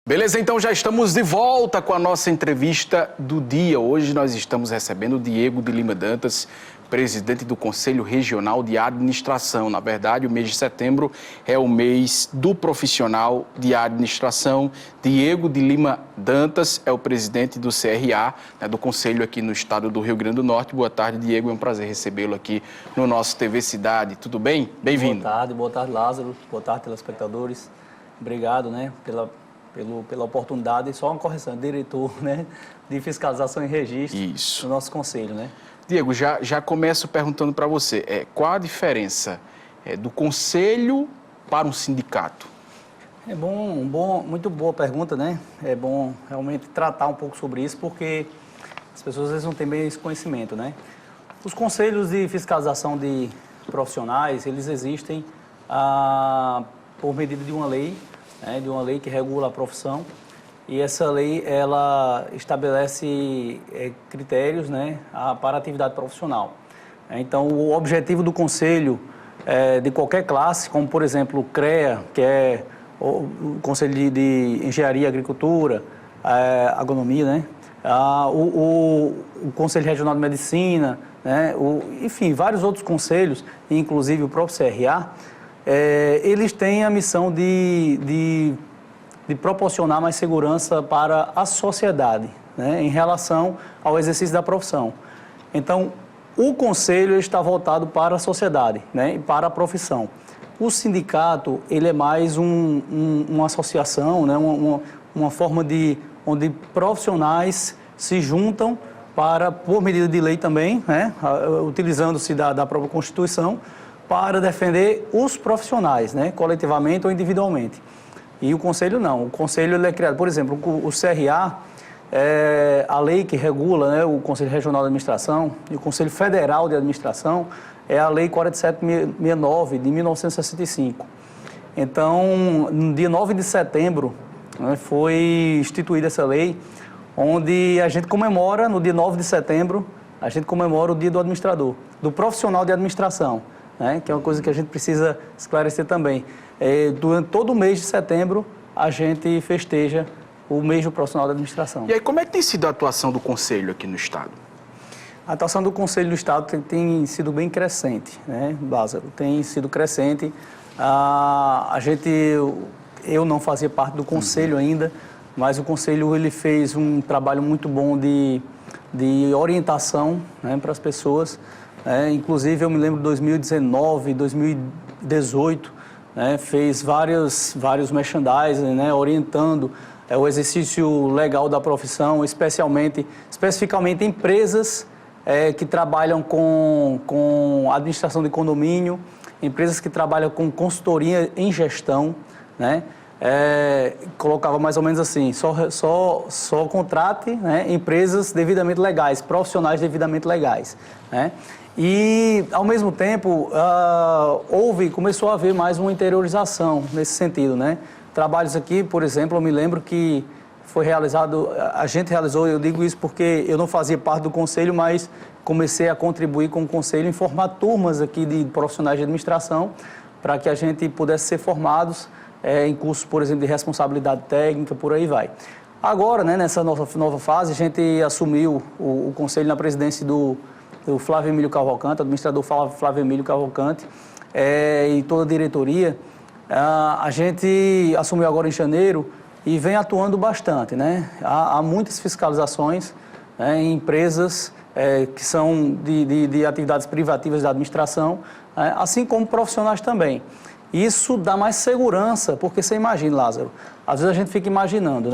Beleza, então já estamos de volta com a nossa entrevista do dia. Hoje nós estamos recebendo o Diego de Lima Dantas, presidente do Conselho Regional de Administração. Na verdade, o mês de setembro é o mês do profissional de administração. Diego de Lima Dantas é o presidente do CRA, do Conselho aqui no estado do Rio Grande do Norte. Boa tarde, Diego. É um prazer recebê-lo aqui no nosso TV Cidade. Tudo bem? Bem-vindo. Boa tarde, Lázaro. Boa tarde, telespectadores. Obrigado, pela oportunidade. Só uma correção, diretor, de fiscalização e registro do nosso conselho, Diego, já começo perguntando para você, qual a diferença do conselho para um sindicato? Muito boa pergunta, É bom realmente tratar um pouco sobre isso, porque as pessoas às vezes não têm bem esse conhecimento, Os conselhos de fiscalização de profissionais, eles existem por medida de uma lei, que regula a profissão. E essa lei, ela estabelece critérios, para a atividade profissional. Então, o objetivo do conselho de qualquer classe, como, por exemplo, o CREA, que é o Conselho de Engenharia e Agricultura, Agronomia, o Conselho Regional de Medicina, enfim, vários outros conselhos, inclusive o próprio CRA, eles têm a missão de proporcionar mais segurança para a sociedade, em relação ao exercício da profissão. Então, o conselho está voltado para a sociedade, e para a profissão. O sindicato, ele é mais uma associação, uma forma onde profissionais se juntam por medida de lei também, utilizando-se da própria Constituição, para defender os profissionais, coletivamente ou individualmente. E o Conselho não. O Conselho ele é criado, por exemplo, o CRA, a lei que regula o Conselho Regional de Administração e o Conselho Federal de Administração é a Lei 4769 de 1965. Então, no dia 9 de setembro, foi instituída essa lei, onde a gente comemora, no dia 9 de setembro, a gente comemora o Dia do Administrador, do profissional de administração, que é uma coisa que a gente precisa esclarecer também. Durante todo o mês de setembro, a gente festeja o mês do profissional da administração. E aí, como é que tem sido a atuação do Conselho aqui no Estado? A atuação do Conselho do Estado tem sido bem crescente, Lázaro? Tem sido crescente. Eu não fazia parte do Conselho ainda, mas o Conselho ele fez um trabalho muito bom de orientação para as pessoas. Inclusive, eu me lembro de 2019, 2018, fez vários merchandising, orientando o exercício legal da profissão, especificamente empresas que trabalham com administração de condomínio, empresas que trabalham com consultoria em gestão, colocava mais ou menos assim, só contrate empresas devidamente legais, profissionais devidamente legais, E, ao mesmo tempo, começou a haver mais uma interiorização nesse sentido, Trabalhos aqui, por exemplo, eu me lembro que foi realizado, a gente realizou, eu digo isso porque eu não fazia parte do conselho, mas comecei a contribuir com o conselho em formar turmas aqui de profissionais de administração, para que a gente pudesse ser formados em cursos, por exemplo, de responsabilidade técnica, por aí vai. Agora, nessa nova fase, a gente assumiu o conselho na presidência do Flávio Emílio Cavalcante, administrador Flávio Emílio Cavalcante, e toda a diretoria. A gente assumiu agora em janeiro e vem atuando bastante, Há muitas fiscalizações em empresas que são de atividades privativas da administração, assim como profissionais também. Isso dá mais segurança, porque você imagina, Lázaro, às vezes a gente fica imaginando,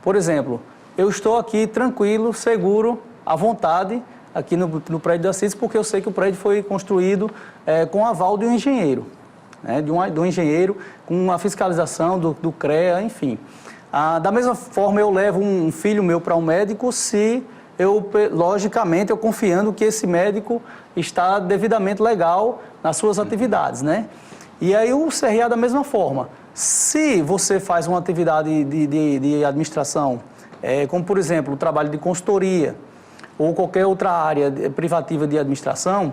por exemplo, eu estou aqui tranquilo, seguro, à vontade, aqui no prédio da CIS, porque eu sei que o prédio foi construído com aval de um engenheiro, de um engenheiro, com uma fiscalização do CREA, enfim. Da mesma forma, eu levo um filho meu para um médico se logicamente, eu confiando que esse médico está devidamente legal nas suas atividades, E aí o CRA da mesma forma. Se você faz uma atividade de administração, como por exemplo o trabalho de consultoria, ou qualquer outra área privativa de administração,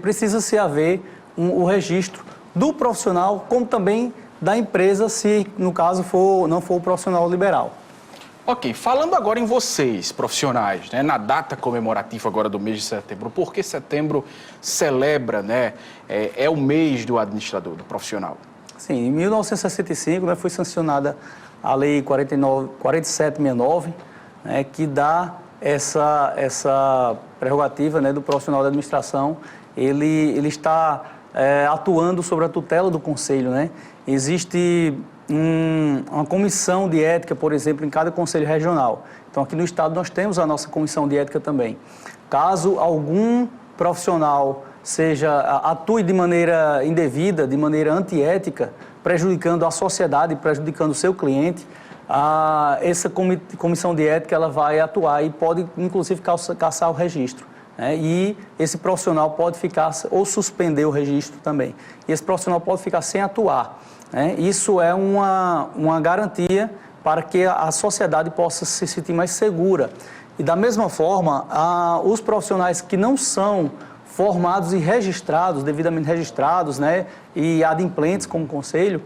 precisa-se haver o registro do profissional, como também da empresa, se no caso não for o profissional liberal. Ok, falando agora em vocês, profissionais, né, na data comemorativa agora do mês de setembro, por que setembro celebra, né, é o mês do administrador, do profissional? Sim, em 1965, né, foi sancionada a Lei 4769, né, que dá essa prerrogativa, né, do profissional da administração. Ele está atuando sobre a tutela do Conselho, né? Existe uma comissão de ética, por exemplo, em cada Conselho Regional. Então, aqui no Estado, nós temos a nossa comissão de ética também. Caso algum profissional atue de maneira indevida, de maneira antiética, prejudicando a sociedade, prejudicando o seu cliente, essa comissão de ética ela vai atuar e pode, inclusive, cassar o registro. E esse profissional pode ficar, ou suspender o registro também. E esse profissional pode ficar sem atuar. Isso é uma garantia para que a sociedade possa se sentir mais segura. E da mesma forma, os profissionais que não são formados e registrados, devidamente registrados, né, e adimplentes como conselho,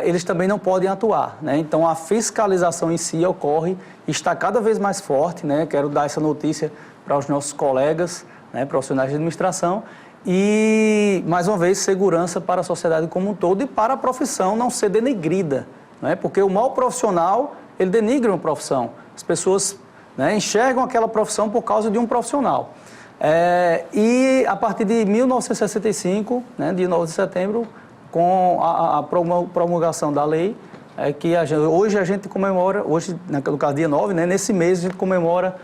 eles também não podem atuar, né? Então, a fiscalização em si ocorre, está cada vez mais forte, né? Quero dar essa notícia para os nossos colegas, né, profissionais de administração, e, mais uma vez, segurança para a sociedade como um todo e para a profissão não ser denegrida, né? Porque o mau profissional, ele denigra uma profissão. As pessoas, né, enxergam aquela profissão por causa de um profissional. E a partir de 1965, né, de 9 de setembro, com a promulgação da lei, hoje a gente comemora, hoje, no caso dia 9, né, nesse mês a gente comemora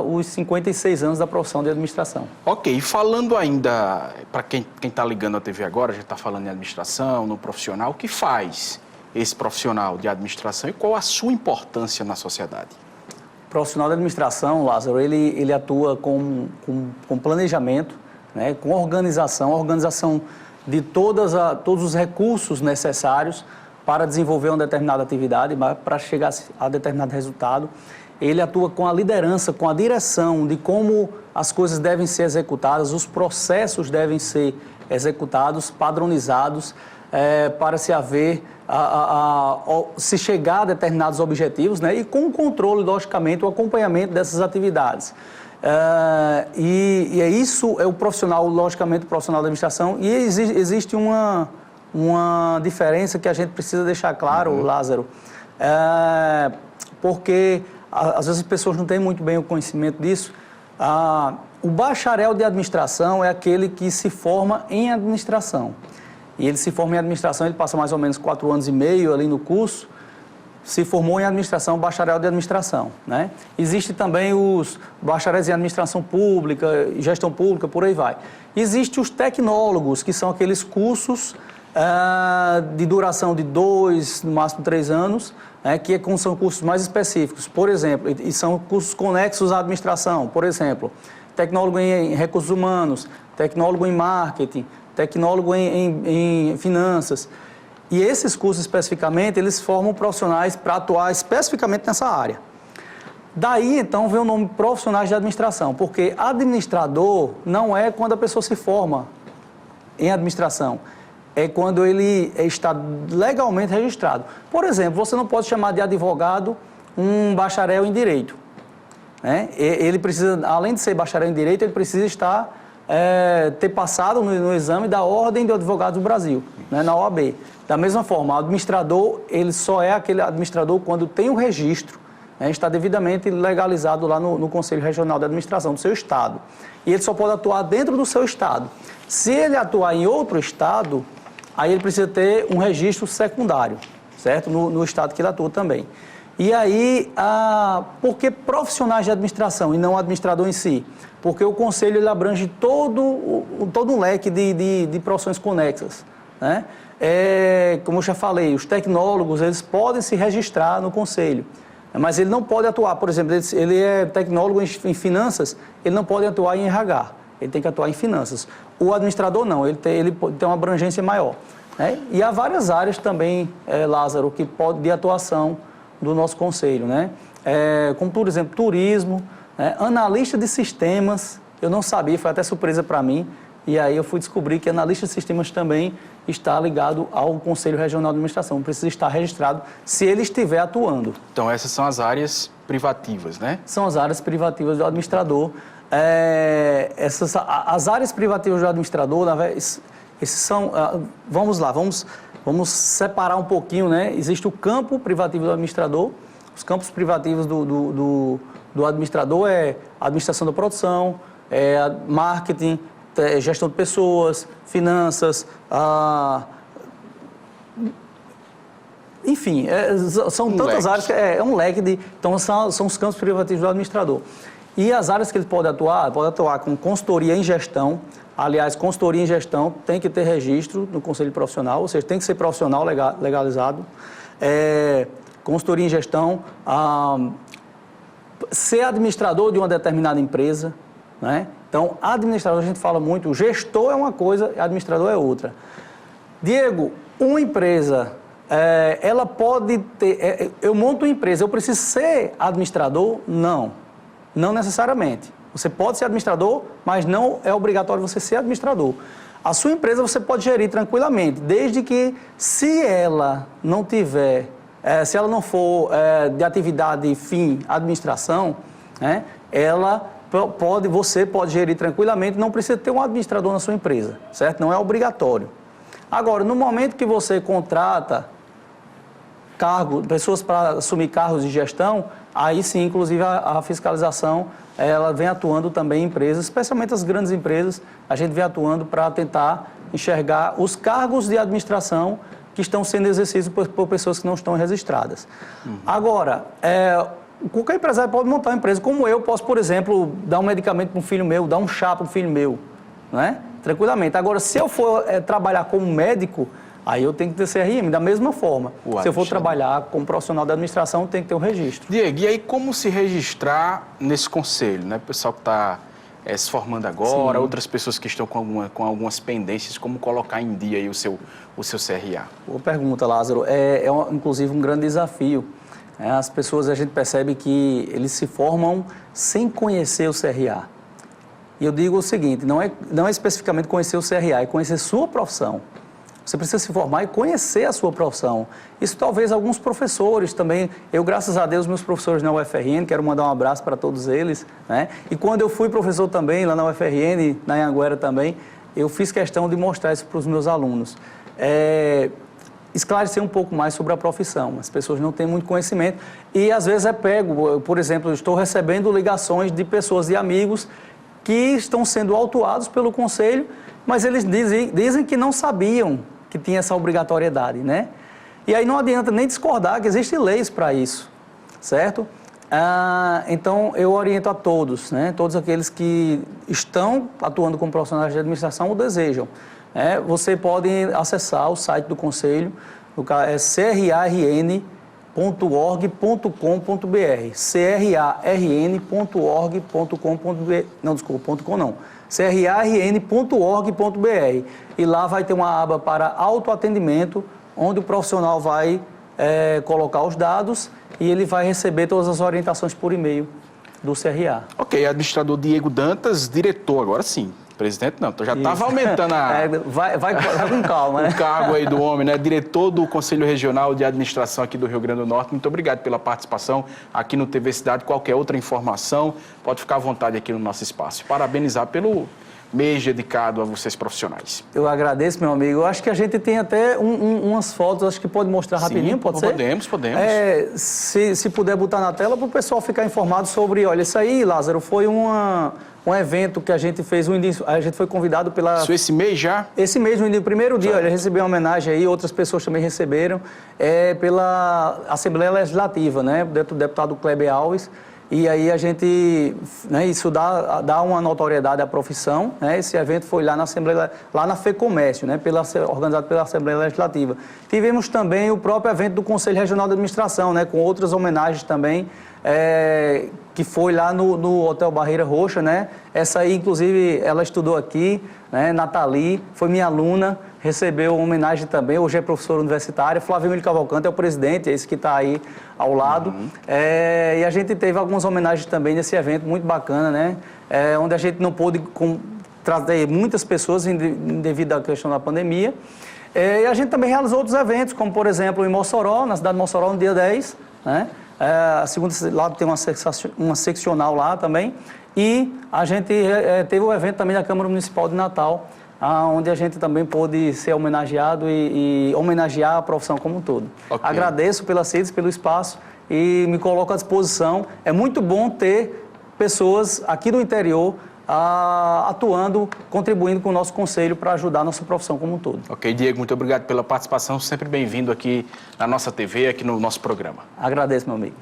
os 56 anos da profissão de administração. Ok, falando ainda, para quem está ligando a TV agora, a gente está falando em administração, no profissional, o que faz esse profissional de administração e qual a sua importância na sociedade? O profissional de administração, Lázaro, ele atua com planejamento, né, com organização de todos os recursos necessários para desenvolver uma determinada atividade, para chegar a determinado resultado. Ele atua com a liderança, com a direção de como as coisas devem ser executadas, os processos devem ser executados, padronizados, para se haver, se chegar a determinados objetivos, né, e com o controle, logicamente, o acompanhamento dessas atividades. Isso é o profissional, logicamente, o profissional da administração, e existe uma diferença que a gente precisa deixar claro, Lázaro, porque às vezes as pessoas não têm muito bem o conhecimento disso. O bacharel de administração é aquele que se forma em administração. E ele se forma em administração, ele passa mais ou menos 4 anos e meio ali no curso, se formou em administração, bacharel de administração, né? Existe também os bacharéis em administração pública, gestão pública, por aí vai. Existem os tecnólogos, que são aqueles cursos de duração de 2, no máximo 3 anos, que são cursos mais específicos. Por exemplo, e são cursos conexos à administração, por exemplo, tecnólogo em recursos humanos, tecnólogo em marketing, tecnólogo em finanças. E esses cursos especificamente, eles formam profissionais para atuar especificamente nessa área. Daí, então, vem o nome profissionais de administração, porque administrador não é quando a pessoa se forma em administração, é quando ele está legalmente registrado. Por exemplo, você não pode chamar de advogado um bacharel em direito, né? Ele precisa, além de ser bacharel em direito, ele precisa ter passado no exame da Ordem de Advogados do Brasil, né, na OAB. Da mesma forma, o administrador, ele só é aquele administrador quando tem o registro, né, está devidamente legalizado lá no Conselho Regional de Administração do seu estado. E ele só pode atuar dentro do seu estado. Se ele atuar em outro estado, aí ele precisa ter um registro secundário, certo? No estado que ele atua também. E aí, por que profissionais de administração e não administrador em si? Porque o Conselho ele abrange todo um leque de profissões conexas, né? Como eu já falei, os tecnólogos eles podem se registrar no Conselho, mas ele não pode atuar, por exemplo, ele é tecnólogo em finanças, ele não pode atuar em RH, ele tem que atuar em finanças. O administrador não, ele tem uma abrangência maior, né? E há várias áreas também, Lázaro, que pode de atuação do nosso Conselho, né? Como, por exemplo, turismo, né? Analista de sistemas, eu não sabia, foi até surpresa para mim, e aí eu fui descobrir que analista de sistemas também estar ligado ao Conselho Regional de Administração, precisa estar registrado se ele estiver atuando. Então, essas são as áreas privativas, né? São as áreas privativas do administrador. As áreas privativas do administrador, esses são... vamos lá, vamos separar um pouquinho, né? Existe o campo privativo do administrador. Os campos privativos do administrador é administração da produção, marketing, gestão de pessoas, finanças, enfim, são tantas áreas que é um leque de... Então, são os campos privativos do administrador. E as áreas que ele pode atuar com consultoria em gestão. Aliás, consultoria em gestão tem que ter registro no Conselho Profissional, ou seja, tem que ser profissional legalizado. Consultoria em gestão, ser administrador de uma determinada empresa, né? Então, administrador, a gente fala muito, gestor é uma coisa, administrador é outra. Diego, uma empresa, ela pode ter... eu monto uma empresa, eu preciso ser administrador? Não, não necessariamente. Você pode ser administrador, mas não é obrigatório você ser administrador. A sua empresa você pode gerir tranquilamente, desde que, se ela não tiver, se ela não for de atividade fim administração, né, você pode gerir tranquilamente, não precisa ter um administrador na sua empresa, certo? Não é obrigatório. Agora, no momento que você contrata pessoas para assumir cargos de gestão, aí sim, inclusive, a fiscalização, ela vem atuando também em empresas, especialmente as grandes empresas, a gente vem atuando para tentar enxergar os cargos de administração que estão sendo exercidos por pessoas que não estão registradas. Agora, qualquer empresário pode montar uma empresa, como eu posso, por exemplo, dar um medicamento para um filho meu, dar um chá para um filho meu, né? Tranquilamente. Agora, se eu for trabalhar como médico, aí eu tenho que ter CRM, da mesma forma. Se eu for trabalhar como profissional da administração, tem que ter um registro. Diego, e aí como se registrar nesse conselho, né? O pessoal que está se formando agora, outras pessoas que estão com algumas pendências, como colocar em dia aí o seu CRA? Boa pergunta, Lázaro. Inclusive, um grande desafio. As pessoas, a gente percebe que eles se formam sem conhecer o CRA. E eu digo o seguinte, não é especificamente conhecer o CRA, é conhecer sua profissão. Você precisa se formar e conhecer a sua profissão. Isso talvez alguns professores também. Eu, graças a Deus, meus professores na UFRN, quero mandar um abraço para todos eles, né? E quando eu fui professor também, lá na UFRN, na Anhanguera também, eu fiz questão de mostrar isso para os meus alunos. Esclarecer um pouco mais sobre a profissão. As pessoas não têm muito conhecimento e, às vezes, por exemplo, eu estou recebendo ligações de pessoas, de amigos, que estão sendo autuados pelo Conselho, mas eles dizem que não sabiam que tinha essa obrigatoriedade, né? E aí não adianta nem discordar que existem leis para isso, certo? Então, eu oriento a todos, né? Todos aqueles que estão atuando como profissionais de administração ou desejam. Você pode acessar o site do Conselho, é crarn.org.com.br, crarn.org.com.br, não, desculpa, .com não, crarn.org.br, e lá vai ter uma aba para autoatendimento, onde o profissional vai colocar os dados e ele vai receber todas as orientações por e-mail do CRA. Ok, administrador Diego Dantas, diretor, agora sim. Presidente não, então já estava aumentando vai com calma, né? O cargo aí do homem, né? Diretor do Conselho Regional de Administração aqui do Rio Grande do Norte. Muito obrigado pela participação aqui no TV Cidade. Qualquer outra informação, pode ficar à vontade aqui no nosso espaço. Parabenizar pelo mês dedicado a vocês profissionais. Eu agradeço, meu amigo. Eu acho que a gente tem até umas fotos, acho que pode mostrar rapidinho, pode ser? Podemos. Se puder botar na tela para o pessoal ficar informado sobre, olha, isso aí, Lázaro, foi um evento que a gente fez, a gente foi convidado pela... Isso esse mês já? Esse mês, no primeiro dia, olha, recebeu uma homenagem aí, outras pessoas também receberam, pela Assembleia Legislativa, né, do deputado Kleber Alves. E aí a gente, né, isso dá uma notoriedade à profissão, né? Esse evento foi lá na Assembleia, lá na FEComércio, né, organizado pela Assembleia Legislativa. Tivemos também o próprio evento do Conselho Regional de Administração, né, com outras homenagens também, que foi lá no Hotel Barreira Roxa, né? Essa aí, inclusive, ela estudou aqui, né? Nathalie, foi minha aluna, recebeu uma homenagem também, hoje é professora universitária. Flávio Emílio Cavalcante é o presidente, é esse que está aí ao lado. E a gente teve algumas homenagens também nesse evento, muito bacana, né? Onde a gente não pôde trazer muitas pessoas devido à questão da pandemia. E a gente também realizou outros eventos, como por exemplo em Mossoró, na cidade de Mossoró, no dia 10, né? A segunda lá tem uma seccional lá também. E a gente teve o evento também da Câmara Municipal de Natal, onde a gente também pôde ser homenageado e homenagear a profissão como um todo. Okay. Agradeço pela CIDS, pelo espaço e me coloco à disposição. É muito bom ter pessoas aqui do interior atuando, contribuindo com o nosso conselho para ajudar a nossa profissão como um todo. Ok, Diego, muito obrigado pela participação, sempre bem-vindo aqui na nossa TV, aqui no nosso programa. Agradeço, meu amigo.